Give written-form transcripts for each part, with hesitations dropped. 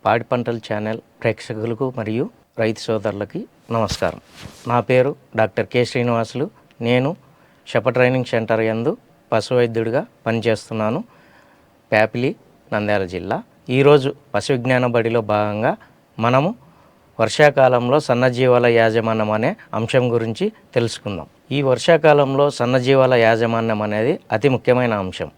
పాడి పంటల ఛానల్ ప్రేక్షకులకు మరియు రైతు సోదరులకి నమస్కారం. నా పేరు డాక్టర్ కె శ్రీనివాసులు. నేను షెప ట్రైనింగ్ సెంటర్ యందు పశు వైద్యుడిగా పనిచేస్తున్నాను, ప్యాపిలి, నంద్యాల జిల్లా. ఈరోజు పశు విజ్ఞాన బడిలో భాగంగా మనము వర్షాకాలంలో సన్నజీవాల యాజమాన్యం అనే అంశం గురించి తెలుసుకుందాం. ఈ వర్షాకాలంలో సన్నజీవాల యాజమాన్యం అనేది అతి ముఖ్యమైన అంశం.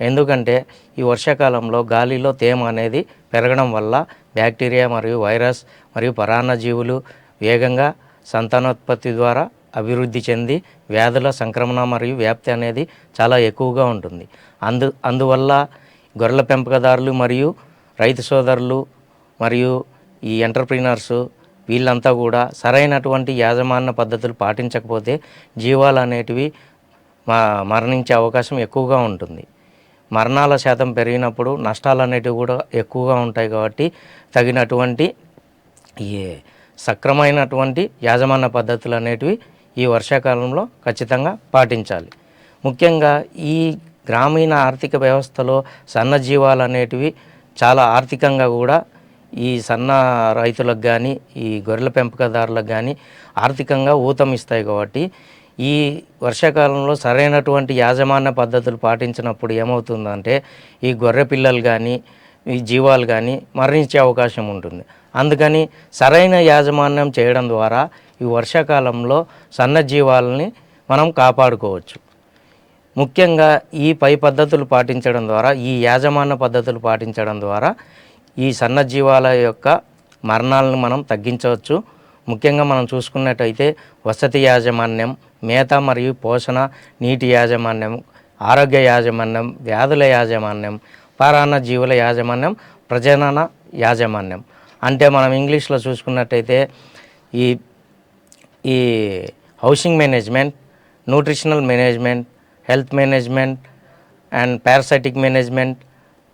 ఎందుకంటే ఈ వర్షాకాలంలో గాలిలో తేమ అనేది పెరగడం వల్ల బ్యాక్టీరియా మరియు వైరస్ మరియు పరాన్నజీవులు వేగంగా సంతానోత్పత్తి ద్వారా అభివృద్ధి చెంది వ్యాధుల సంక్రమణ మరియు వ్యాప్తి అనేది చాలా ఎక్కువగా ఉంటుంది. అందువల్ల గొర్రెల పెంపకదారులు మరియు రైతు సోదరులు మరియు ఈ ఎంటర్ప్రీనర్సు వీళ్ళంతా కూడా సరైనటువంటి యాజమాన్య పద్ధతులు పాటించకపోతే జీవాలు అనేటివి మరణించే అవకాశం ఎక్కువగా ఉంటుంది. మరణాల శాతం పెరిగినప్పుడు నష్టాలు అనేటివి కూడా ఎక్కువగా ఉంటాయి. కాబట్టి తగినటువంటి ఈ సక్రమైనటువంటి యాజమాన్య పద్ధతులు అనేటివి ఈ వర్షాకాలంలో ఖచ్చితంగా పాటించాలి. ముఖ్యంగా ఈ గ్రామీణ ఆర్థిక వ్యవస్థలో సన్నజీవాలు అనేటివి చాలా ఆర్థికంగా కూడా ఈ సన్న రైతులకు కానీ ఈ గొర్రెల పెంపకదారులకు కానీ ఆర్థికంగా ఊతమిస్తాయి. కాబట్టి ఈ వర్షాకాలంలో సరైనటువంటి యాజమాన్య పద్ధతులు పాటించినప్పుడు ఏమవుతుందంటే ఈ గొర్రె పిల్లలు కానీ ఈ జీవాలు కానీ మరణించే అవకాశం ఉంటుంది. అందుకని సరైన యాజమాన్యం చేయడం ద్వారా ఈ వర్షాకాలంలో సన్నజీవాలని మనం కాపాడుకోవచ్చు. ముఖ్యంగా ఈ పై పద్ధతులు పాటించడం ద్వారా, ఈ యాజమాన్య పద్ధతులు పాటించడం ద్వారా ఈ సన్నజీవాల యొక్క మరణాలను మనం తగ్గించవచ్చు. ముఖ్యంగా మనం చూసుకున్నట్టయితే వసతి యాజమాన్యం, మేత మరియు పోషణ, నీటి యాజమాన్యం, ఆరోగ్య యాజమాన్యం, వ్యాధుల యాజమాన్యం, పరాన్నజీవుల యాజమాన్యం, ప్రజనన యాజమాన్యం. అంటే మనం ఇంగ్లీష్లో చూసుకున్నట్టయితే ఈ housing management, nutritional management, health management and parasitic management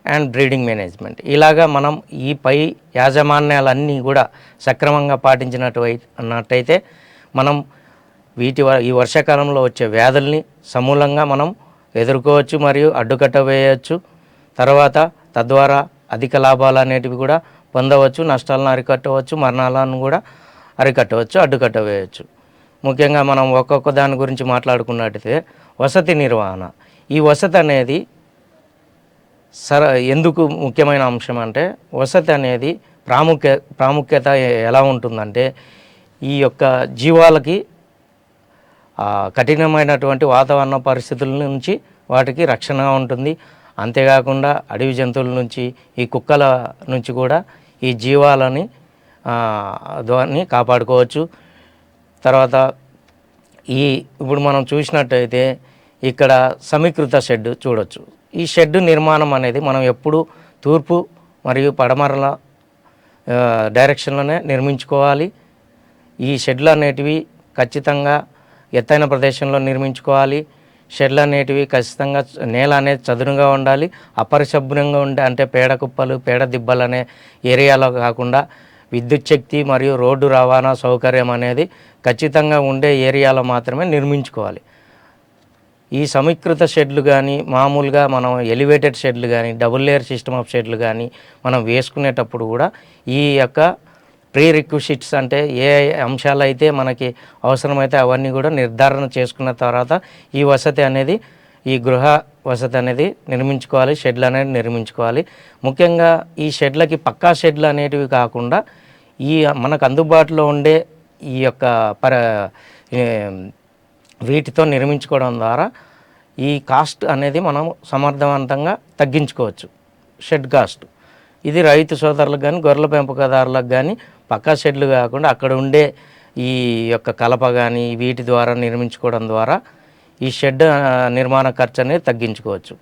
and breeding management. ఇలాగా మనం ఈ పై యాజమాన్యాలన్నీ కూడా సక్రమంగా పాటించినట్టయితే మనం ఈ వర్షాకాలంలో వచ్చే వ్యాధుల్ని సమూలంగా మనం ఎదుర్కోవచ్చు మరియు అడ్డుకట్ట వేయవచ్చు. తర్వాత తద్వారా అధిక లాభాలు అనేటివి కూడా పొందవచ్చు, నష్టాలను అరికట్టవచ్చు, మరణాలను కూడా అరికట్టవచ్చు, అడ్డుకట్ట వేయవచ్చు. ముఖ్యంగా మనం ఒక్కొక్క దాని గురించి మాట్లాడుకున్నట్టయితే వసతి నిర్వహణ. ఈ వసతి అనేది ఎందుకు ముఖ్యమైన అంశం అంటే, వసతి అనేది ప్రాముఖ్యత ఎలా ఉంటుందంటే ఈ యొక్క జీవాలకి కఠినమైనటువంటి వాతావరణ పరిస్థితుల నుంచి వాటికి రక్షణ ఉంటుంది. అంతేకాకుండా అడవి జంతువుల నుంచి, ఈ కుక్కల నుంచి కూడా ఈ జీవాలని దాన్ని కాపాడుకోవచ్చు. తర్వాత ఇప్పుడు మనం చూసినట్టయితే ఇక్కడ సమీకృత షెడ్ చూడవచ్చు. ఈ షెడ్ నిర్మాణం అనేది మనం ఎప్పుడు తూర్పు మరియు పడమరల డైరెక్షన్లోనే నిర్మించుకోవాలి. ఈ షెడ్లు అనేటివి ఖచ్చితంగా ఎత్తైన ప్రదేశంలో నిర్మించుకోవాలి. షెడ్లు అనేటివి ఖచ్చితంగా నేల అనేది చదునుగా ఉండాలి. అపరిశుభ్రంగా ఉండే అంటే పేడ కుప్పలు, పేడ దిబ్బలు అనే ఏరియాలో కాకుండా విద్యుత్ శక్తి మరియు రోడ్డు రవాణా సౌకర్యం అనేది ఖచ్చితంగా ఉండే ఏరియాలో మాత్రమే నిర్మించుకోవాలి. ఈ సమీకృత షెడ్లు కానీ, మామూలుగా మనం ఎలివేటెడ్ షెడ్లు కానీ, డబుల్ లేయర్ సిస్టమ్ ఆఫ్ షెడ్లు కానీ మనం వేసుకునేటప్పుడు కూడా ఈ యొక్క ప్రీ రిక్విజిట్స్ అంటే ఏ అంశాలు అయితే మనకి అవసరమైతే అవన్నీ కూడా నిర్ధారణ చేసుకున్న తర్వాత ఈ వసతి అనేది, ఈ గృహ వసతి అనేది నిర్మించుకోవాలి, షెడ్లు అనేది నిర్మించుకోవాలి. ముఖ్యంగా ఈ షెడ్లకి పక్కా షెడ్లు అనేటివి కాకుండా ఈ మనకు అందుబాటులో ఉండే ఈ యొక్క వీటితో నిర్మించుకోవడం ద్వారా ఈ కాస్ట్ అనేది మనం సమర్థవంతంగా తగ్గించుకోవచ్చు, షెడ్ కాస్ట్. ఇది రైతు సోదరులకు కానీ గొర్రెల పెంపకదారులకు కానీ పక్కా షెడ్లు కాకుండా అక్కడ ఉండే ఈ యొక్క కలప కానీ వీటి ద్వారా నిర్మించుకోవడం ద్వారా ఈ షెడ్ నిర్మాణ ఖర్చు అనేది తగ్గించుకోవచ్చు.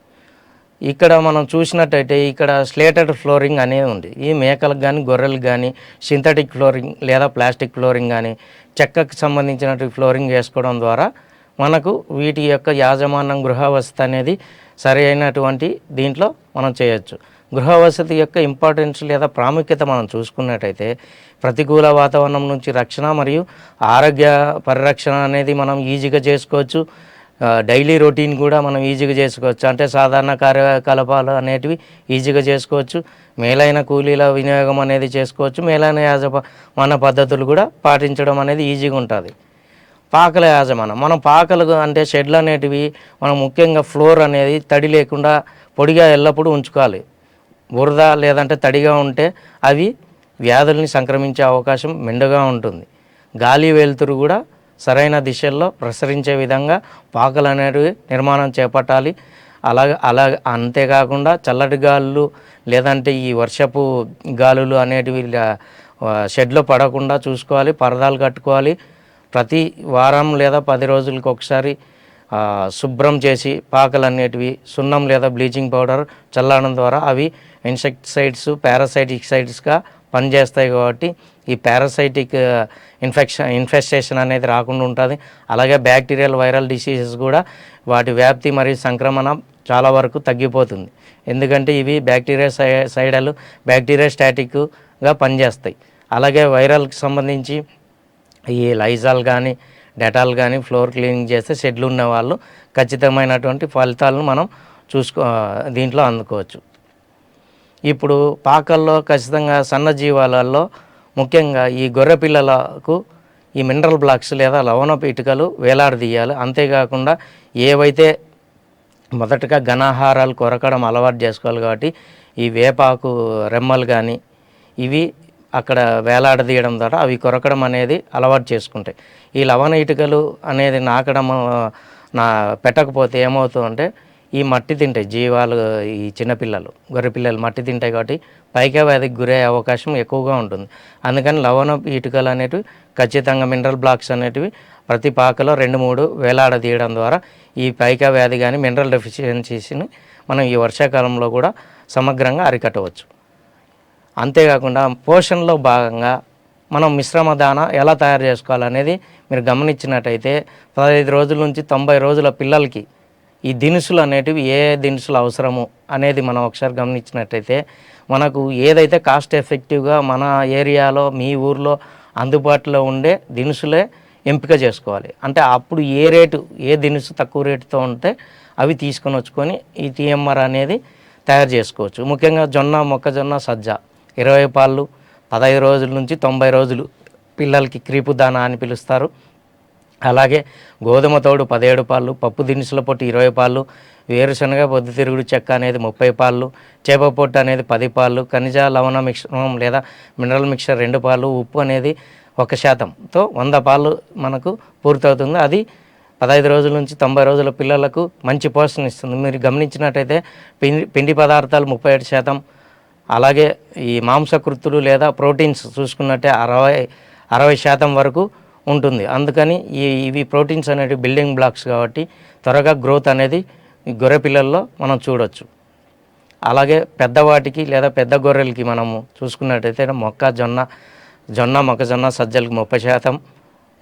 ఇక్కడ మనం చూసినట్టయితే ఇక్కడ స్లేటెడ్ ఫ్లోరింగ్ అనేది ఉంది. ఈ మేకలకు కానీ గొర్రెలకు కానీ సింథటిక్ ఫ్లోరింగ్ లేదా ప్లాస్టిక్ ఫ్లోరింగ్ కానీ చెక్కకు సంబంధించినటువంటి ఫ్లోరింగ్ వేసుకోవడం ద్వారా మనకు వీటి యొక్క యాజమాన్యం గృహ వసతి అనేది సరి అయినటువంటి దీంట్లో మనం చేయొచ్చు. గృహ వసతి యొక్క ఇంపార్టెన్స్ లేదా ప్రాముఖ్యత మనం చూసుకున్నట్టయితే ప్రతికూల వాతావరణం నుంచి రక్షణ మరియు ఆరోగ్య పరిరక్షణ అనేది మనం ఈజీగా చేసుకోవచ్చు. డైలీ రొటీన్ కూడా మనం ఈజీగా చేసుకోవచ్చు. అంటే సాధారణ కార్యకలాపాలు అనేటివి ఈజీగా చేసుకోవచ్చు. మేలైన కూలీల వినియోగం అనేది చేసుకోవచ్చు. మేలైన యాజమాన్య పద్ధతులు కూడా పాటించడం అనేది ఈజీగా ఉంటుంది. పాకల యాజమాన్యం, మనం పాకలు అంటే షెడ్లు అనేటివి మనం ముఖ్యంగా ఫ్లోర్ అనేది తడి లేకుండా పొడిగా ఎల్లప్పుడూ ఉంచుకోవాలి. బురద లేదంటే తడిగా ఉంటే అవి వ్యాధుల్ని సంక్రమించే అవకాశం మెండుగా ఉంటుంది. గాలి వెలుతురు కూడా సరైన దిశల్లో ప్రసరించే విధంగా పాకలు అనేటివి నిర్మాణం చేపట్టాలి. అలాగే అంతేకాకుండా చల్లటి గాలులు లేదంటే ఈ వర్షపు గాలులు అనేటివి షెడ్లో పడకుండా చూసుకోవాలి. పరదాలు కట్టుకోవాలి. ప్రతి వారం లేదా 10 రోజులకు ఒకసారి శుభ్రం చేసి పాకలు అనేటివి సున్నం లేదా బ్లీచింగ్ పౌడర్ చల్లడం ద్వారా అవి ఇన్సెక్టిసైడ్స్ పారాసైటిసైడ్స్గా పనిచేస్తాయి. కాబట్టి ఈ పారాసైటిక్ ఇన్ఫెస్టేషన్ అనేది రాకుండా ఉంటుంది. అలాగే బ్యాక్టీరియల్ వైరల్ డిసీజెస్ కూడా వాటి వ్యాప్తి మరియు సంక్రమణ చాలా వరకు తగ్గిపోతుంది. ఎందుకంటే ఇవి బ్యాక్టీరియా స్టాటిక్గా పనిచేస్తాయి. అలాగే వైరల్కి సంబంధించి ఈ లైజాల్ కానీ డెటాల్ కానీ ఫ్లోర్ క్లీనింగ్ చేస్తే షెడ్లు ఉన్న వాళ్ళు ఖచ్చితమైనటువంటి ఫలితాలను మనం దీంట్లో అందుకోవచ్చు. ఇప్పుడు పాకల్లో ఖచ్చితంగా సన్నజీవాలలో ముఖ్యంగా ఈ గొర్రె పిల్లలకు ఈ మినరల్ బ్లాక్స్ లేదా లవణపు ఇటుకలు వేలాడదీయాలి. అంతేకాకుండా ఏవైతే మొదటగా ఘనాహారాలు కొరకడం అలవాటు చేసుకోవాలి. కాబట్టి ఈ వేపాకు రెమ్మలు కానీ ఇవి అక్కడ వేలాడదీయడం ద్వారా అవి కొరకడం అనేది అలవాటు చేసుకుంటాయి. ఈ లవణ ఇటుకలు అనేది పెట్టకపోతే ఏమవుతుందంటే ఈ మట్టి తింటాయి జీవాలు, ఈ చిన్నపిల్లలు గొర్రెపిల్లలు మట్టి తింటాయి. కాబట్టి పైకా వ్యాధికి గురయ్యే అవకాశం ఎక్కువగా ఉంటుంది. అందుకని లవణ ఇటుకలు అనేటివి ఖచ్చితంగా మినరల్ బ్లాక్స్ అనేటివి ప్రతి పాకలో 2-3 వేలాడదీయడం ద్వారా ఈ పైకా వ్యాధి కానీ మినరల్ డెఫిషియన్సీస్ని మనం ఈ వర్షాకాలంలో కూడా సమగ్రంగా అరికట్టవచ్చు. అంతేకాకుండా పోషణలో భాగంగా మనం మిశ్రమ దానా ఎలా తయారు చేసుకోవాలనేది మీరు గమనించినట్టయితే 15 రోజుల నుంచి 90 రోజుల పిల్లలకి ఈ దినుసులు అనేటివి ఏ దినుసులు అవసరము అనేది మనం ఒకసారి గమనించినట్టయితే మనకు ఏదైతే కాస్ట్ ఎఫెక్టివ్గా మన ఏరియాలో మీ ఊర్లో అందుబాటులో ఉండే దినుసులే ఎంపిక చేసుకోవాలి. అంటే అప్పుడు ఏ దినుసు తక్కువ రేటుతో ఉంటే అవి తీసుకొని వచ్చుకొని ఈ టీఎంఆర్ అనేది తయారు చేసుకోవచ్చు. ముఖ్యంగా మొక్కజొన్న సజ్జ 20 పాళ్ళు 15 రోజుల నుంచి 90 రోజులు పిల్లలకి క్రీపు దానా అని పిలుస్తారు. అలాగే గోధుమ తోడు 17 పాళ్ళు, పప్పు దినుసుల పొట్టు 20 పాళ్ళు, వేరుశనగ పొద్దుతిరుగుడు చెక్క అనేది 30 పాళ్ళు, చేప పొట్టు అనేది 10 పాళ్ళు, ఖనిజ లవణ మిశ్రమం లేదా మినరల్ మిక్చర్ 2 పాళ్ళు, ఉప్పు అనేది 1%తో 100 పాళ్ళు మనకు పూర్తవుతుంది. అది 15 రోజుల నుంచి 90 రోజుల పిల్లలకు మంచి పోషణ ఇస్తుంది. మీరు గమనించినట్టయితే పిండి పదార్థాలు 37%, అలాగే ఈ మాంసకృత్తులు లేదా ప్రోటీన్స్ చూసుకున్నట్టే 60% వరకు ఉంటుంది. అందుకని ఇవి ప్రోటీన్స్ అనేవి బిల్డింగ్ బ్లాక్స్ కాబట్టి త్వరగా గ్రోత్ అనేది ఈ గొర్రె పిల్లల్లో మనం చూడొచ్చు. అలాగే పెద్దవాటికి లేదా పెద్ద గొర్రెలకి మనము చూసుకున్నట్టయితే మొక్కజొన్న సజ్జలకి 30%,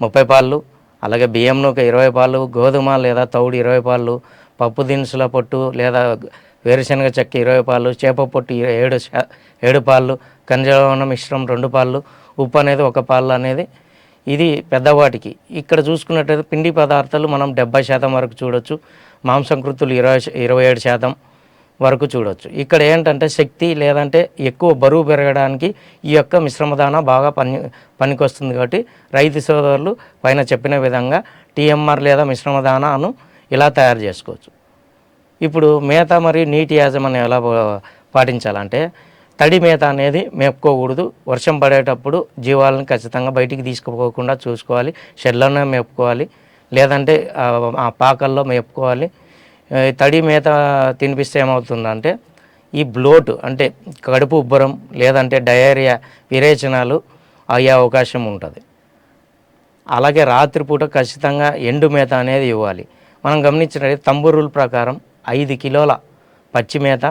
30 పాళ్ళు, అలాగే బియ్యం నూక 20 పాళ్ళు, గోధుమ లేదా తౌడు 20 పాళ్ళు, పప్పు దినుసుల పొట్టు లేదా వేరుశనగ చెక్క 20 పాళ్ళు, చేప పొట్టు 7 పాళ్ళు, ఖనిజలవణ మిశ్రమం 2 పాళ్ళు, ఉప్పు అనేది 1 పాళ్ళు అనేది ఇది పెద్దవాటికి. ఇక్కడ చూసుకున్నట్టయితే పిండి పదార్థాలు మనం 70% వరకు చూడొచ్చు, మాంసకృతులు 27% వరకు చూడొచ్చు. ఇక్కడ ఏంటంటే శక్తి లేదంటే ఎక్కువ బరువు పెరగడానికి ఈ యొక్క మిశ్రమదాన బాగా పనికొస్తుంది. కాబట్టి రైతు సోదరులు పైన చెప్పిన విధంగా టీఎంఆర్ లేదా మిశ్రమదానాను ఇలా తయారు చేసుకోవచ్చు. ఇప్పుడు మేత మరియు నీటి యాజమాన్యం ఎలా పాటించాలంటే తడి మేత అనేది మేపుకోకూడదు. వర్షం పడేటప్పుడు జీవాలను ఖచ్చితంగా బయటికి తీసుకుపోకుండా చూసుకోవాలి. షెడ్లోనే మేపుకోవాలి, లేదంటే ఆ పాకల్లో మేపుకోవాలి. తడి మేత తినిపిస్తే ఏమవుతుందంటే ఈ బ్లోట్ అంటే కడుపు ఉబ్బరం లేదంటే డయేరియా విరేచనాలు అయ్యే అవకాశం ఉంటుంది. అలాగే రాత్రిపూట ఖచ్చితంగా ఎండు మేత అనేది ఇవ్వాలి. మనం గమనించినట్లయితే తంబు రూల్ ప్రకారం 5 కిలోల పచ్చి మేత,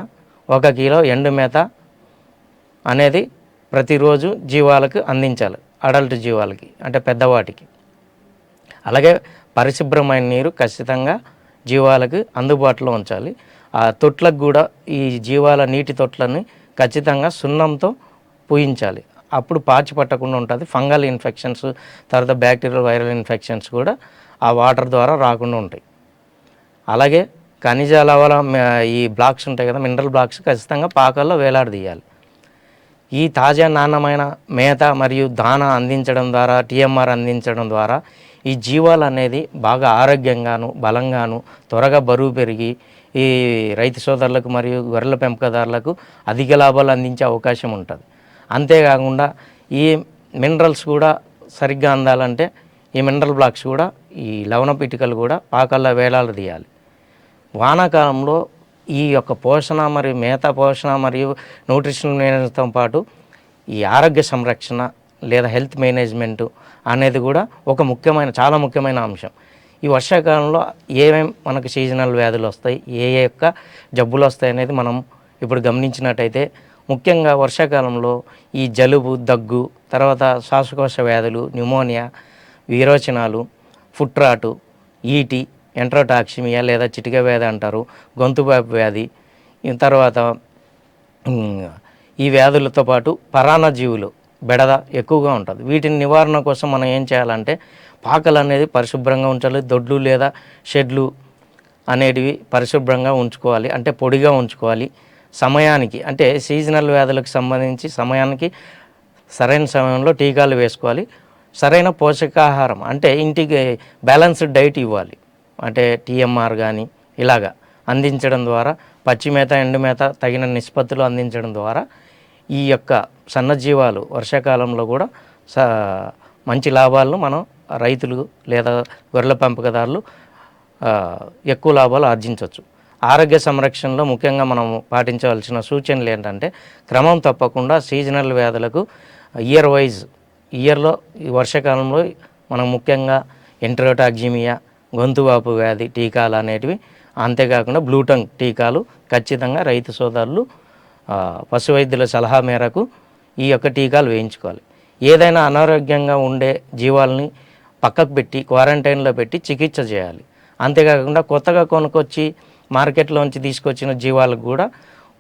1 కిలో ఎండు మేత అనేది ప్రతిరోజు జీవాలకు అందించాలి. అడల్ట్ జీవాలకి అంటే పెద్దవాటికి. అలాగే పరిశుభ్రమైన నీరు ఖచ్చితంగా జీవాలకు అందుబాటులో ఉంచాలి. ఆ తొట్లకు కూడా ఈ జీవాల నీటి తొట్లని ఖచ్చితంగా సున్నంతో పూయించాలి. అప్పుడు పాచి పట్టకుండా ఉంటుంది. ఫంగల్ ఇన్ఫెక్షన్స్ తర్వాత బ్యాక్టీరియల్ వైరల్ ఇన్ఫెక్షన్స్ కూడా ఆ వాటర్ ద్వారా రాకుండా ఉంటాయి. అలాగే ఖనిజ లవణ ఈ బ్లాక్స్ ఉంటాయి కదా, మినరల్ బ్లాక్స్ ఖచ్చితంగా పాకల్లో వేలాడదీయాలి. ఈ తాజా నాణ్యమైన మేత మరియు దాన అందించడం ద్వారా, టీఎంఆర్ అందించడం ద్వారా ఈ జీవాలు అనేది బాగా ఆరోగ్యంగాను బలంగాను త్వరగా బరువు పెరిగి ఈ రైతు సోదరులకు మరియు గొర్రెల పెంపకదారులకు అధిక లాభాలు అందించే అవకాశం ఉంటుంది. అంతేకాకుండా ఈ మినరల్స్ కూడా సరిగ్గా అందాలంటే ఈ మినరల్ బ్లాక్స్ కూడా, ఈ లవణ పిటికలు కూడా పాకల్లో వేలాడదీయాలి. వానాకాలంలో ఈ యొక్క పోషణ మరియు మేత పోషణ మరియు న్యూట్రిషన్ మేనేజ్తో పాటు ఈ ఆరోగ్య సంరక్షణ లేదా హెల్త్ మేనేజ్మెంటు అనేది కూడా ఒక చాలా ముఖ్యమైన అంశం. ఈ వర్షాకాలంలో ఏమేమి మనకు సీజనల్ వ్యాధులు వస్తాయి, ఏ యొక్క జబ్బులు వస్తాయి అనేది మనం ఇప్పుడు గమనించినట్టయితే, ముఖ్యంగా వర్షాకాలంలో ఈ జలుబు, దగ్గు, తర్వాత శ్వాసకోశ వ్యాధులు, న్యూమోనియా, విరోచనాలు, ఫుట్ రాటు, ఈటి, ఎంట్రోటాక్సిమియా లేదా చిటిక వ్యాధి అంటారు, గొంతువ్యాపు వ్యాధి, తర్వాత ఈ వ్యాధులతో పాటు పరాన్నజీవులు బెడద ఎక్కువగా ఉంటుంది. వీటిని నివారణ కోసం మనం ఏం చేయాలంటే పాకలు అనేది పరిశుభ్రంగా ఉంచాలి. దొడ్లు లేదా షెడ్లు అనేటివి పరిశుభ్రంగా ఉంచుకోవాలి, అంటే పొడిగా ఉంచుకోవాలి. సమయానికి అంటే సీజనల్ వ్యాధులకు సంబంధించి సమయానికి సరైన సమయంలో టీకాలు వేసుకోవాలి. సరైన పోషకాహారం అంటే ఇంటికి బ్యాలెన్స్డ్ డైట్ ఇవ్వాలి, అంటే టీఎంఆర్ కానీ ఇలాగా అందించడం ద్వారా, పచ్చి మేత ఎండు మేత తగిన నిష్పత్తిలో అందించడం ద్వారా ఈ యొక్క సన్నజీవాలు వర్షాకాలంలో కూడా మంచి లాభాలను మనం రైతులు లేదా గొర్రెల పెంపకదారులు ఎక్కువ లాభాలు ఆర్జించవచ్చు. ఆరోగ్య సంరక్షణలో ముఖ్యంగా మనం పాటించవలసిన సూచనలు ఏంటంటే, క్రమం తప్పకుండా సీజనల్ వ్యాధులకు ఇయర్లో ఈ వర్షాకాలంలో మనం ముఖ్యంగా ఎంట్రోటాక్సిమియా, గొంతువాపు వ్యాధి టీకాలు అనేటివి, అంతేకాకుండా బ్లూటంగ్ టీకాలు ఖచ్చితంగా రైతు సోదరులు పశు వైద్యుల సలహా మేరకు ఈ యొక్క టీకాలు వేయించుకోవాలి. ఏదైనా అనారోగ్యంగా ఉండే జీవాలని పక్కకు పెట్టి క్వారంటైన్లో పెట్టి చికిత్స చేయాలి. అంతేకాకుండా కొత్తగా కొనుక్కొచ్చి మార్కెట్లోంచి తీసుకొచ్చిన జీవాలకు కూడా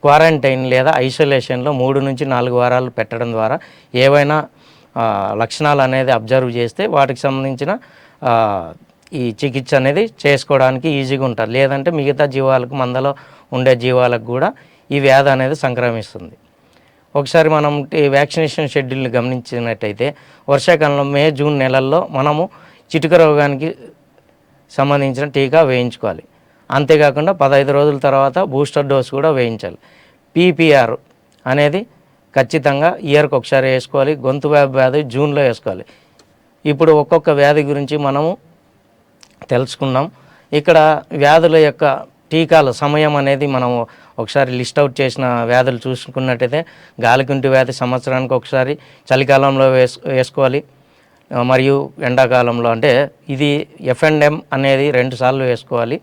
క్వారంటైన్ లేదా ఐసోలేషన్లో 3 నుంచి 4 వారాలు పెట్టడం ద్వారా ఏవైనా లక్షణాలు అనేది అబ్జర్వ్ చేస్తే వాటికి సంబంధించిన ఈ చికిత్స అనేది చేసుకోవడానికి ఈజీగా ఉంటుంది. లేదంటే మిగతా జీవాలకు, మందలో ఉండే జీవాలకు కూడా ఈ వ్యాధి అనేది సంక్రమిస్తుంది. ఒకసారి మనం వ్యాక్సినేషన్ షెడ్యూల్ని గమనించినట్టయితే, వర్షాకాలంలో మే, జూన్ నెలల్లో మనము చిటుక రోగానికి సంబంధించిన టీకా వేయించుకోవాలి. అంతేకాకుండా 15 రోజుల తర్వాత బూస్టర్ డోస్ కూడా వేయించాలి. పీపీఆర్ అనేది ఖచ్చితంగా ఇయర్కి ఒకసారి వేసుకోవాలి. గొంతు వ్యాధి జూన్లో వేసుకోవాలి. ఇప్పుడు ఒక్కొక్క వ్యాధి గురించి మనము తెలుసుకున్నాం. ఇక్కడ వ్యాధుల యొక్క టీకాల సమయం అనేది మనం ఒకసారి లిస్ట్ అవుట్ చేసిన వ్యాధులు చూసుకున్నట్టయితే, గాలికుంటి వ్యాధి సంవత్సరానికి ఒకసారి చలికాలంలో వేసుకోవాలి, మరియు ఎండాకాలంలో అంటే ఇది ఎఫ్ఎండ్ఎం అనేది 2 సార్లు వేసుకోవాలి.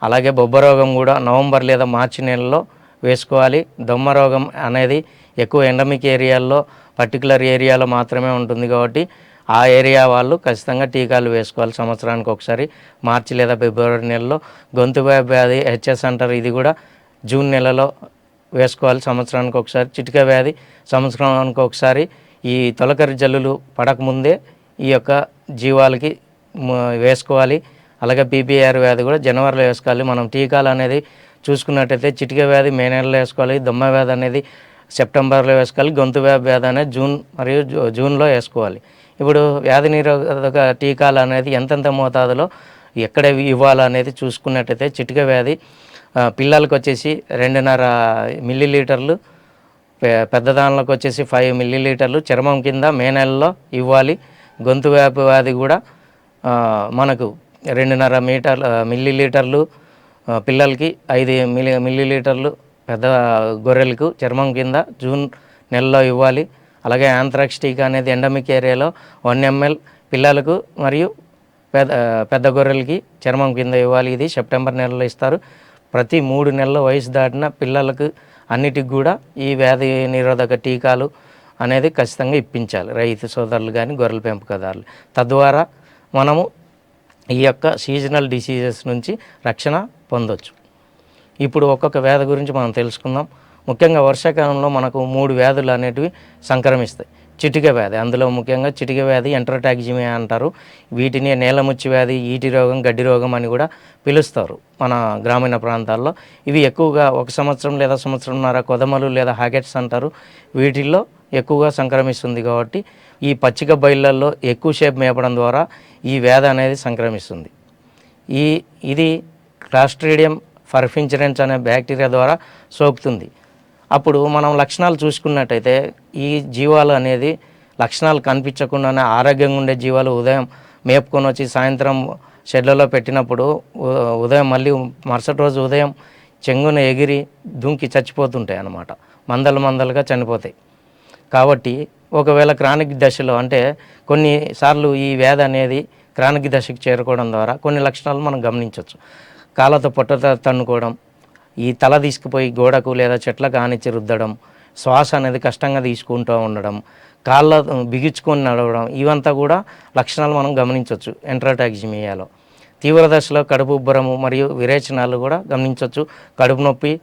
అలాగే బొబ్బ రోగం కూడా నవంబర్ లేదా మార్చి నెలలో వేసుకోవాలి. దొమ్మ రోగం అనేది ఎక్కువ ఎండమిక్ ఏరియాల్లో, పర్టికులర్ ఏరియాలో మాత్రమే ఉంటుంది కాబట్టి ఆ ఏరియా వాళ్ళు ఖచ్చితంగా టీకాలు వేసుకోవాలి సంవత్సరానికి ఒకసారి, మార్చి లేదా ఫిబ్రవరి నెలలో. గొంతు వ్యాధి హెచ్ఎస్ అంటారు, ఇది కూడా జూన్ నెలలో వేసుకోవాలి సంవత్సరానికి ఒకసారి. చిటిక వ్యాధి సంవత్సరానికి ఒకసారి. ఈ తొలకరి జల్లులు పడకముందే ఈ యొక్క జీవాలకి వేసుకోవాలి. అలాగే పీపీఆర్ వ్యాధి కూడా జనవరిలో వేసుకోవాలి. మనం టీకాలు అనేది చూసుకున్నట్టయితే చిటిక వ్యాధి మే నెలలో వేసుకోవాలి, దొమ్మ వ్యాధి అనేది సెప్టెంబర్లో వేసుకోవాలి, గొంతు వ్యాధి అనేది జూన్లో వేసుకోవాలి. ఇప్పుడు వ్యాధి నిరోధక టీకాలు అనేది ఎంతెంత మోతాదులో ఎక్కడ ఇవ్వాలనేది చూసుకున్నట్టయితే, చిటిక వ్యాధి పిల్లలకు వచ్చేసి 2.5 మిల్లీలీటర్లు, పెద్దదానిలోకి వచ్చేసి 5 మిల్లీలీటర్లు చర్మం కింద మే నెలలో ఇవ్వాలి. గొంతు వ్యాధి కూడా మనకు 2.5 మిల్లీలీటర్లు పిల్లలకి, 5 మిల్లీలీటర్లు పెద్ద గొర్రెలకు చర్మం కింద జూన్ నెలలో ఇవ్వాలి. అలాగే యాంథ్రాక్స్ టీకా అనేది ఎండమిక్ ఏరియాలో 1 ml పిల్లలకు మరియు పెద్ద గొర్రెలకి చర్మం కింద ఇవ్వాలి. ఇది సెప్టెంబర్ నెలలో ఇస్తారు. ప్రతి 3 నెలల వయసు దాటిన పిల్లలకు అన్నిటికి కూడా ఈ వ్యాధి నిరోధక టీకాలు అనేది ఖచ్చితంగా ఇప్పించాలి రైతు సోదరులు కానీ గొర్రెల పెంపకదారులు. తద్వారా మనము ఈ యొక్క సీజనల్ డిసీజెస్ నుంచి రక్షణ పొందొచ్చు. ఇప్పుడు ఒక్కొక్క వ్యాధి గురించి మనం తెలుసుకుందాం. ముఖ్యంగా వర్షాకాలంలో మనకు 3 వ్యాధులు అనేటివి సంక్రమిస్తాయి. చిటిక వ్యాధి, అందులో ముఖ్యంగా చిటిక వ్యాధి ఎంటరోటాక్సిమియా అంటారు. వీటిని నేలముచ్చి వ్యాధి, ఈటి రోగం, గడ్డి రోగం అని కూడా పిలుస్తారు మన గ్రామీణ ప్రాంతాల్లో. ఇవి ఎక్కువగా 1 సంవత్సరం లేదా సంవత్సరంన్నర కొదమలు లేదా హాకెట్స్ అంటారు. వీటిల్లో ఎక్కువగా సంక్రమిస్తుంది కాబట్టి ఈ పచ్చిక బయళ్ళల్లో ఎక్కువసేపు మేపడం ద్వారా ఈ వ్యాధి అనేది సంక్రమిస్తుంది. ఇది క్లాస్ట్రీడియం పర్ఫిన్జరెన్స్ అనే బ్యాక్టీరియా ద్వారా సోకుతుంది. అప్పుడు మనం లక్షణాలు చూసుకున్నట్టయితే ఈ జీవాలు అనేది లక్షణాలు కనిపించకుండానే ఆరోగ్యంగా ఉండే జీవాలు ఉదయం మేపుకొని వచ్చి సాయంత్రం షెడ్లలో పెట్టినప్పుడు ఉదయం మళ్ళీ మరుసటి రోజు ఉదయం చెంగున ఎగిరి దుంకి చచ్చిపోతుంటాయి అన్నమాట. మందలుగా చనిపోతాయి. కాబట్టి ఒకవేళ క్రానిక్ దశలో అంటే కొన్నిసార్లు ఈ వ్యాధి అనేది క్రానిక్ దశకు చేరుకోవడం ద్వారా కొన్ని లక్షణాలు మనం గమనించవచ్చు. కాళ్ళతో పొట్ట తన్నుకోవడం, ఈ తల తీసుకుపోయి గోడకు లేదా చెట్లకు ఆనిచ్చి రుద్దడం, శ్వాస అనేది కష్టంగా తీసుకుంటూ ఉండడం, కాళ్ళ బిగించుకొని నడవడం, ఇవంతా కూడా లక్షణాలు మనం గమనించవచ్చు ఎంటరోటాక్సిమియాలో. తీవ్ర దశలో కడుపు ఉబ్బరము మరియు విరేచనాలు కూడా గమనించవచ్చు. కడుపు నొప్పి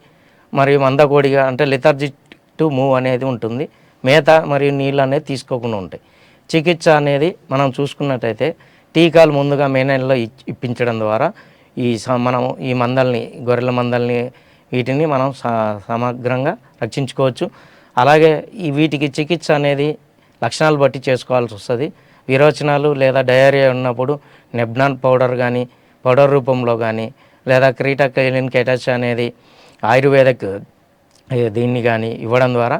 మరియు మందకోడిగా అంటే లెథార్జిక్ టు మూవ్ అనేది ఉంటుంది. మేత మరియు నీళ్ళు అనేది తీసుకోకుండా ఉంటాయి. చికిత్స అనేది మనం చూసుకున్నట్టయితే టీకాలు ముందుగా మే నెలలో ఇప్పించడం ద్వారా మనము ఈ మందల్ని, గొర్రెల మందల్ని వీటిని మనం సమగ్రంగా రక్షించుకోవచ్చు. అలాగే వీటికి చికిత్స అనేది లక్షణాలు బట్టి చేసుకోవాల్సి వస్తుంది. విరోచనాలు లేదా డయేరియా ఉన్నప్పుడు నెబ్నాన్ పౌడర్ కానీ, పౌడర్ రూపంలో కానీ, లేదా క్రీటాకైలిన్ కెటాచ్ అనేది ఆయుర్వేదిక్ దీన్ని కానీ ఇవ్వడం ద్వారా,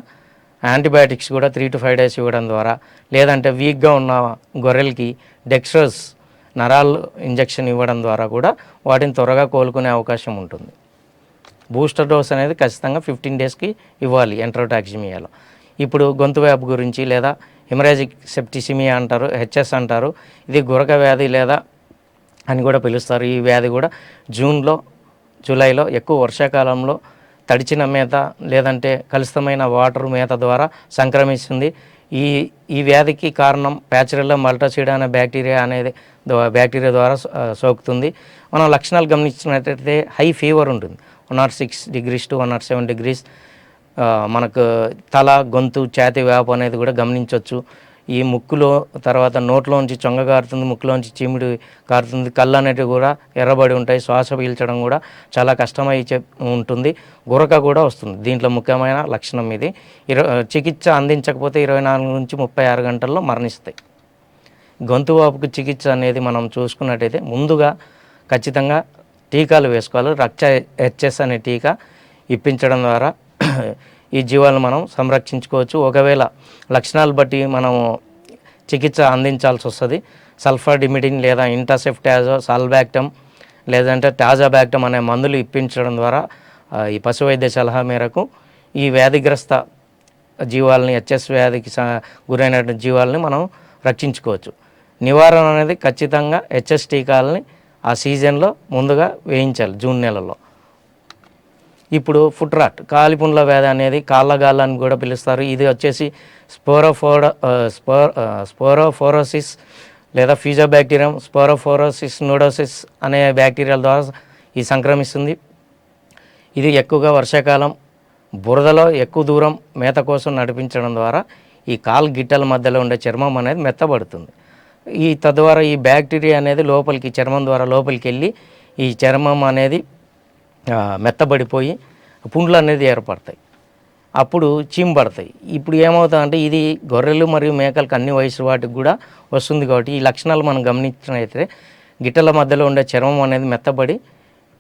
యాంటీబయాటిక్స్ కూడా 3 to 5 days ఇవ్వడం ద్వారా, లేదంటే వీక్గా ఉన్న గొర్రెలకి డెక్స్ట్రోస్ నరాలు ఇంజెక్షన్ ఇవ్వడం ద్వారా కూడా వాటిని త్వరగా కోలుకునే అవకాశం ఉంటుంది. బూస్టర్ డోస్ అనేది ఖచ్చితంగా 15 daysకి ఇవ్వాలి ఎంటరోటాక్సిమియాలో. ఇప్పుడు గొంతు వ్యాపు గురించి లేదా హెమరాజిక్ సెప్టిసిమియా అంటారు, హెచ్ఎస్ అంటారు. ఇది గురక వ్యాధి లేదా అని కూడా పిలుస్తారు. ఈ వ్యాధి కూడా జూలైలో ఎక్కువ వర్షాకాలంలో తడిచిన మేత లేదంటే కలుషితమైన వాటర్ మేత ద్వారా సంక్రమిస్తుంది. ఈ వ్యాధికి కారణం ప్యాచరెల్లా మల్టాసిడా అనే బ్యాక్టీరియా ద్వారా సోకుతుంది. మనం లక్షణాలు గమనించినట్లయితే హై ఫీవర్ ఉంటుంది, 106 degrees to 107 degrees. మనకు తల, గొంతు, ఛాతీ వ్యాపు అనేది కూడా గమనించవచ్చు. ఈ ముక్కులో తర్వాత నోట్లోంచి చొంగ కారుతుంది, ముక్కులోంచి చీమిడి కారుతుంది, కళ్ళు అనేటివి కూడా ఎర్రబడి ఉంటాయి, శ్వాస పీల్చడం కూడా చాలా కష్టమై ఉంటుంది, గురక కూడా వస్తుంది. దీంట్లో ముఖ్యమైన లక్షణం ఇది. చికిత్స అందించకపోతే 24 నుంచి 36 గంటల్లో మరణిస్తాయి. గొంతు వాపుకు చికిత్స అనేది మనం చూసుకున్నట్టయితే ముందుగా ఖచ్చితంగా టీకాలు వేసుకోవాలి. హెచ్ఎస్ అనే టీకా ఇప్పించడం ద్వారా ఈ జీవాలను మనం సంరక్షించుకోవచ్చు. ఒకవేళ లక్షణాలు బట్టి మనం చికిత్స అందించాల్సి వస్తుంది. సల్ఫాడిమిడిన్ లేదా ఇంటాసెప్టాజో, సాల్బాక్టమ్ లేదంటే టాజాబాక్టమ్ అనే మందులు ఇప్పించడం ద్వారా ఈ పశు వైద్య సలహా మేరకు ఈ వ్యాధిగ్రస్త జీవాలని, హెచ్ఎస్ వ్యాధికి గురైన జీవాలని మనం రక్షించుకోవచ్చు. నివారణ అనేది ఖచ్చితంగా హెచ్ఎస్ టీకాలని ఆ సీజన్లో ముందుగా వేయించాలి, జూన్ నెలలో. ఇప్పుడు ఫుట్ రాట్, కాలిపుండ్ల వ్యాధి అనేది కాళ్ళగాళ్ళ అని కూడా పిలుస్తారు. ఇది వచ్చేసి స్పోరోఫోరోసిస్ లేదా ఫ్యూజోబాక్టీరియం స్పోరోఫోరోసిస్ నోడోసిస్ అనే బ్యాక్టీరియాల ద్వారా ఇది సంక్రమిస్తుంది. ఇది ఎక్కువగా వర్షాకాలం బురదలో ఎక్కువ దూరం మేత కోసం నడిపించడం ద్వారా ఈ కాలు గిట్టల మధ్యలో ఉండే చర్మం అనేది మెత్తబడుతుంది. తద్వారా ఈ బ్యాక్టీరియా అనేది చర్మం ద్వారా లోపలికి వెళ్ళి ఈ చర్మం అనేది మెత్తబడిపోయి పుండ్లు అనేది ఏర్పడతాయి, అప్పుడు చీమబడతాయి. ఇప్పుడు ఏమవుతుందంటే ఇది గొర్రెలు మరియు మేకలకు అన్ని వయసు వాటికి కూడా వస్తుంది. కాబట్టి ఈ లక్షణాలు మనం గమనించినట్లయితే గిట్టల మధ్యలో ఉండే చర్మం అనేది మెత్తబడి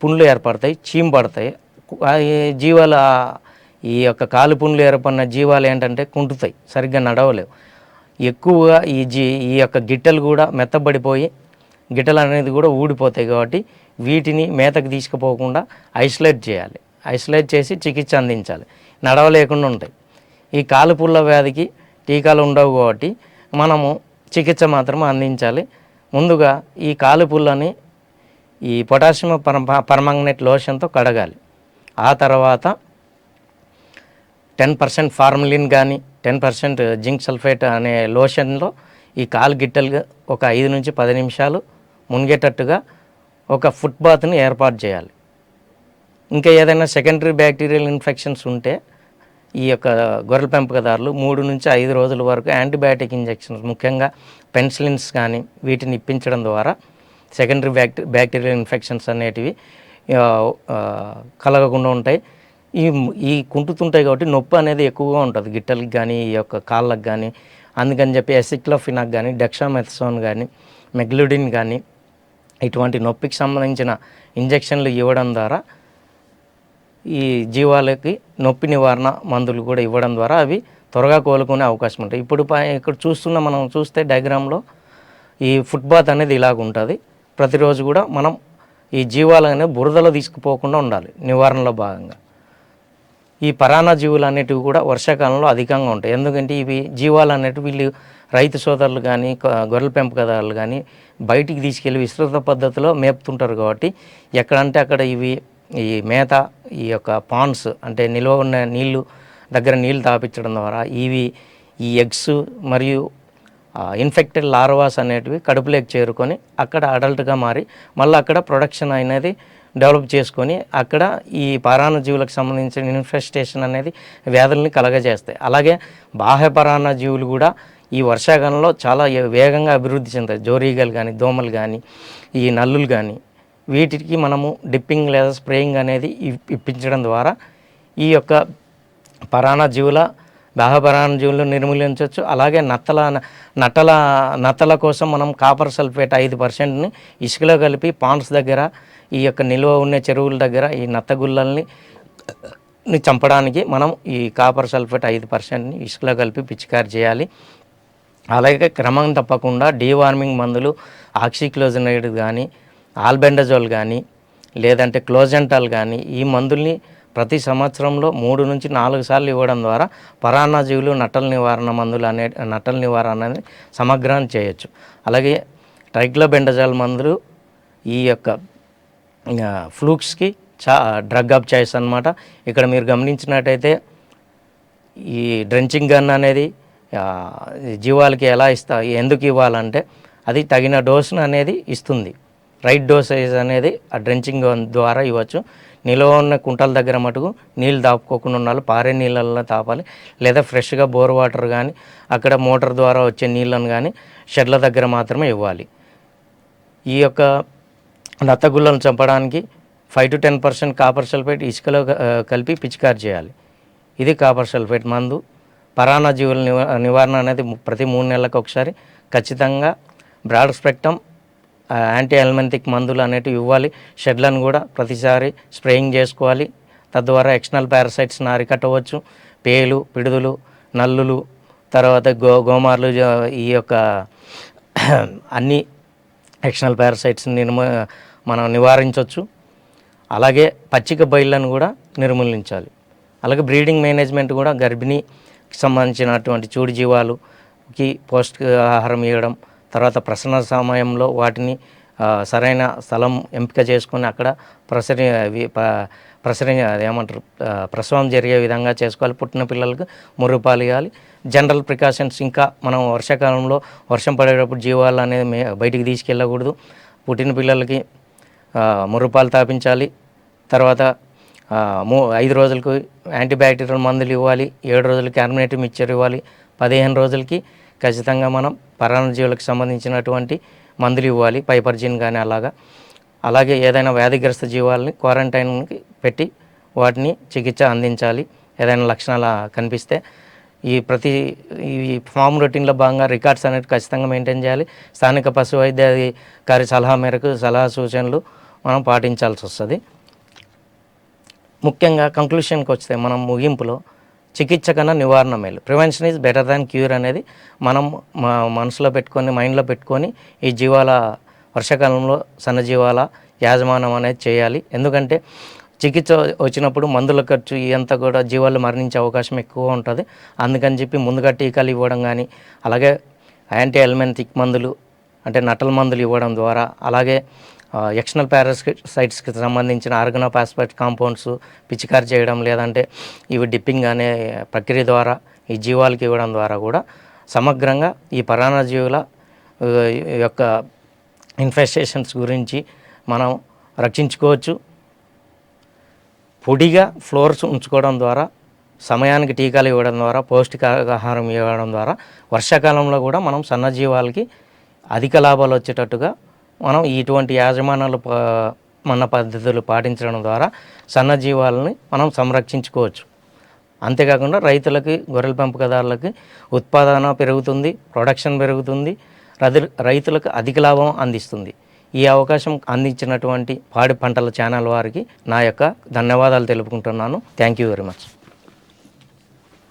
పుండ్లు ఏర్పడతాయి, చీమబడతాయి. జీవాల ఈ యొక్క కాలు పుండ్లు ఏర్పడిన జీవాలు ఏంటంటే కుంటుతాయి, సరిగ్గా నడవలేవు. ఎక్కువగా ఈ యొక్క గిట్టలు కూడా మెత్తబడిపోయి గిట్టలు అనేది కూడా ఊడిపోతాయి. కాబట్టి వీటిని మేతకు తీసుకుపోకుండా ఐసోలేట్ చేయాలి. ఐసోలేట్ చేసి చికిత్స అందించాలి. నడవలేకుండా ఉంటాయి. ఈ కాలుపుల్ల వ్యాధికి టీకాలు ఉండవు కాబట్టి మనము చికిత్స మాత్రమే అందించాలి. ముందుగా ఈ కాలుపుల్లని ఈ పొటాషియం పర్మాంగనేట్ లోషన్తో కడగాలి. ఆ తర్వాత 10% ఫార్మలిన్ కానీ 10% జింక్ సల్ఫేట్ అనే లోషన్లో ఈ కాలు గిట్టలుగా ఒక 5 నుంచి 10 నిమిషాలు మునిగేటట్టుగా ఒక ఫుట్ బాత్ని ఏర్పాటు చేయాలి. ఇంకా ఏదైనా సెకండరీ బ్యాక్టీరియల్ ఇన్ఫెక్షన్స్ ఉంటే ఈ యొక్క గొర్రెల పెంపకదారులు 3 నుంచి 5 రోజుల వరకు యాంటీబయాటిక్ ఇంజెక్షన్స్, ముఖ్యంగా పెన్సిలిన్స్ కానీ వీటిని ఇప్పించడం ద్వారా సెకండరీ బ్యాక్టీరియల్ ఇన్ఫెక్షన్స్ అనేటివి కలగకుండా ఉంటాయి. ఈ ఈ కుంటుతుంటాయి కాబట్టి నొప్పి అనేది ఎక్కువగా ఉంటుంది గిట్టలకి కానీ ఈ యొక్క కాళ్ళకు కానీ. అందుకని చెప్పి ఎసిక్లోఫినాక్ కానీ, డెక్సామెథసోన్ కానీ, మెగ్లుడిన్ కానీ ఇటువంటి నొప్పికి సంబంధించిన ఇంజెక్షన్లు ఇవ్వడం ద్వారా ఈ జీవాలకి నొప్పి నివారణ మందులు కూడా ఇవ్వడం ద్వారా అవి త్వరగా కోలుకునే అవకాశం ఉంటుంది. ఇప్పుడు ఇక్కడ మనం చూస్తే డయాగ్రామ్లో ఈ ఫుట్బాత్ అనేది ఇలాగ ఉంటుంది. ప్రతిరోజు కూడా మనం ఈ జీవాలు అనేది బురదలో తీసుకుపోకుండా ఉండాలి నివారణలో భాగంగా. ఈ పరాన్న జీవులు అనేటివి కూడా వర్షాకాలంలో అధికంగా ఉంటాయి. ఎందుకంటే ఇవి జీవాలు అనేటివి వీళ్ళు రైతు సోదరులు కానీ గొర్రెల పెంపకదారులు కానీ బయటికి తీసుకెళ్ళి విస్తృత పద్ధతిలో మేపుతుంటారు కాబట్టి ఎక్కడంటే అక్కడ ఇవి ఈ మేత, ఈ యొక్క పాండ్స్ అంటే నిల్వ ఉన్న నీళ్లు దగ్గర నీళ్లు తాపించడం ద్వారా ఈ ఎగ్స్ మరియు ఇన్ఫెక్టెడ్ లార్వాస్ అనేటివి కడుపులోకి చేరుకొని అక్కడ అడల్ట్గా మారి మళ్ళీ అక్కడ ప్రొడక్షన్ అనేది డెవలప్ చేసుకొని అక్కడ ఈ పరాన్న జీవులకు సంబంధించిన ఇన్ఫెస్టేషన్ అనేది వ్యాధుల్ని కలగజేస్తాయి. అలాగే బాహ్య పరాన్న జీవులు కూడా ఈ వర్షాకాలంలో చాలా వేగంగా అభివృద్ధి చెందుతాయి. జోరీగలు కానీ, దోమలు కానీ, ఈ నల్లులు కానీ వీటికి మనము డిప్పింగ్ లేదా స్ప్రేయింగ్ అనేది ఇప్పించడం ద్వారా ఈ యొక్క పరాన్న జీవుల బాహ్య పరాన్న జీవులను నిర్మూలించవచ్చు. అలాగే నత్తల కోసం మనం కాపర్ సల్ఫేట్ 5%ని ఇసుకలో కలిపి పాండ్స్ దగ్గర, ఈ యొక్క నిల్వ ఉన్న చెరువుల దగ్గర ఈ నత్తగుళ్ళల్ని చంపడానికి మనం ఈ కాపర్ సల్ఫేట్ 5%ని ఇసుకలో కలిపి పిచికారి చేయాలి. అలాగే క్రమం తప్పకుండా డీవార్మింగ్ మందులు ఆక్సిక్లోజనైడ్ కానీ, ఆల్బెండజోల్ కానీ, లేదంటే క్లోజెంటాల్ కానీ ఈ మందుల్ని ప్రతి సంవత్సరంలో 3 నుంచి 4 సార్లు ఇవ్వడం ద్వారా పరాన్న జీవులు నట్టల నివారణ అనేది సమగ్రం చేయొచ్చు. అలాగే ట్రైక్లోబెండజాల్ మందులు ఈ యొక్క ఫ్లూక్స్కి డ్రగ్ ఆఫ్ చాయిస్ అన్నమాట. ఇక్కడ మీరు గమనించినట్టయితే ఈ డ్రెంచింగ్ గన్ అనేది జీవాలకి ఎందుకు ఇవ్వాలంటే అది తగిన డోసును అనేది ఇస్తుంది. రైట్ డోసేజ్ అనేది ఆ డ్రెంచింగ్ ద్వారా ఇవ్వచ్చు. నిల్వ ఉన్న కుంటల దగ్గర మటుకు నీళ్ళు దాపుకోకుండా ఉండాలి, పారే నీళ్ళల్లో తాపాలి. లేదా ఫ్రెష్గా బోర్ వాటర్ కానీ అక్కడ మోటార్ ద్వారా వచ్చే నీళ్ళను కానీ షెడ్ల దగ్గర మాత్రమే ఇవ్వాలి. ఈ యొక్క నత్తగుళ్ళను చంపడానికి 5 to 10% కాపర్ సల్ఫేట్ ఇసుకలో కలిపి పిచికారి చేయాలి. ఇది కాపర్ సల్ఫేట్ మందు. పరాన్న జీవుల నివారణ అనేది ప్రతి 3 నెలలకు ఒకసారి ఖచ్చితంగా బ్రాడ్ స్పెక్ట్రమ్ యాంటీ ఎల్మెంతిక్ మందులు అనేటివి ఇవ్వాలి. షెడ్లను కూడా ప్రతిసారి స్ప్రేయింగ్ చేసుకోవాలి. తద్వారా ఎక్స్టర్నల్ పారాసైట్స్ని అరికట్టవచ్చు. పేలు, పిడుదులు, నల్లులు, తర్వాత గోమార్లు, ఈ యొక్క అన్ని ఎక్స్టర్నల్ పారాసైట్స్ని మనం నివారించవచ్చు. అలాగే పచ్చిక బయళ్ళను కూడా నిర్మూలించాలి. అలాగే బ్రీడింగ్ మేనేజ్మెంట్ కూడా గర్భిణీకి సంబంధించినటువంటి చూడి జీవాలుకి పౌష్టికాహారం ఇవ్వడం, తర్వాత ప్రసరణ సమయంలో వాటిని సరైన స్థలం ఎంపిక చేసుకొని అక్కడ ప్రసవం జరిగే విధంగా చేసుకోవాలి. పుట్టిన పిల్లలకు మురుగుపాలు ఇవ్వాలి. జనరల్ ప్రికాషన్స్ ఇంకా మనం వర్షాకాలంలో వర్షం పడేటప్పుడు జీవాలు అనేది బయటికి తీసుకెళ్ళకూడదు. పుట్టిన పిల్లలకి మురుగుపాలు తాపించాలి. తర్వాత 5 రోజులకు యాంటీబ్యాక్టీరియల్ మందులు ఇవ్వాలి. 7 రోజులకి కార్బోనేటెడ్ మిక్చర్ ఇవ్వాలి. 15 రోజులకి ఖచ్చితంగా మనం పరాన్న జీవులకు సంబంధించినటువంటి మందులు ఇవ్వాలి, పైపర్జిన్ కానీ అలాగే ఏదైనా వ్యాధిగ్రస్త జీవాలని క్వారంటైన్కి పెట్టి వాటిని చికిత్స అందించాలి. ఏదైనా లక్షణాలు కనిపిస్తే ఈ ఫామ్ రొటీన్లో భాగంగా రికార్డ్స్ అనేది ఖచ్చితంగా మెయింటైన్ చేయాలి. స్థానిక పశు వైద్యాధికారి సలహా మేరకు సూచనలు మనం పాటించాల్సి వస్తుంది. ముఖ్యంగా కంక్లూషన్కి వస్తే మనం ముగింపులో చికిత్స కన్నా నివారణ మేలు, prevention is better than cure అనేది మనం మనసులో పెట్టుకొని, మైండ్లో పెట్టుకొని ఈ వర్షాకాలంలో సన్నజీవాల యాజమాన్యం అనేది చేయాలి. ఎందుకంటే చికిత్స వచ్చినప్పుడు మందుల ఖర్చు ఇదంతా కూడా జీవాలు మరణించే అవకాశం ఎక్కువ ఉంటుంది. అందుకని చెప్పి ముందుగా టీకాలు ఇవ్వడం కానీ, అలాగే యాంటీ ఎల్మెంతిక్ మందులు అంటే నట్టల మందులు ఇవ్వడం ద్వారా, అలాగే ఎక్స్టర్నల్ పారాసైట్స్కి సంబంధించిన ఆర్గనోపాస్పేట్ కాంపౌండ్స్ పిచికారి చేయడం, లేదంటే ఇవి డిప్పింగ్ అనే ప్రక్రియ ద్వారా ఈ జీవాలకి ఇవ్వడం ద్వారా కూడా సమగ్రంగా ఈ పరాన్న జీవుల యొక్క ఇన్ఫెస్టేషన్స్ గురించి మనం రక్షించుకోవచ్చు. పొడిగా ఫ్లోర్స్ ఉంచుకోవడం ద్వారా సమయానికి టీకాలు ఇవ్వడం ద్వారా, పౌష్టికాహారం ఇవ్వడం ద్వారా వర్షాకాలంలో కూడా మనం సన్నజీవాలకి అధిక లాభాలు వచ్చేటట్టుగా మనం ఇటువంటి మన పద్ధతులు పాటించడం ద్వారా సన్నజీవాలని మనం సంరక్షించుకోవచ్చు. అంతేకాకుండా రైతులకి, గొర్రెల పెంపకదారులకి ఉత్పాదన పెరుగుతుంది, ప్రొడక్షన్ పెరుగుతుంది, రైతులకు అధిక లాభం అందిస్తుంది. ఈ అవకాశం అందించినటువంటి పాడి పంటల ఛానల్ వారికి నా యొక్క ధన్యవాదాలు తెలుపుకుంటున్నాను. Thank you very much.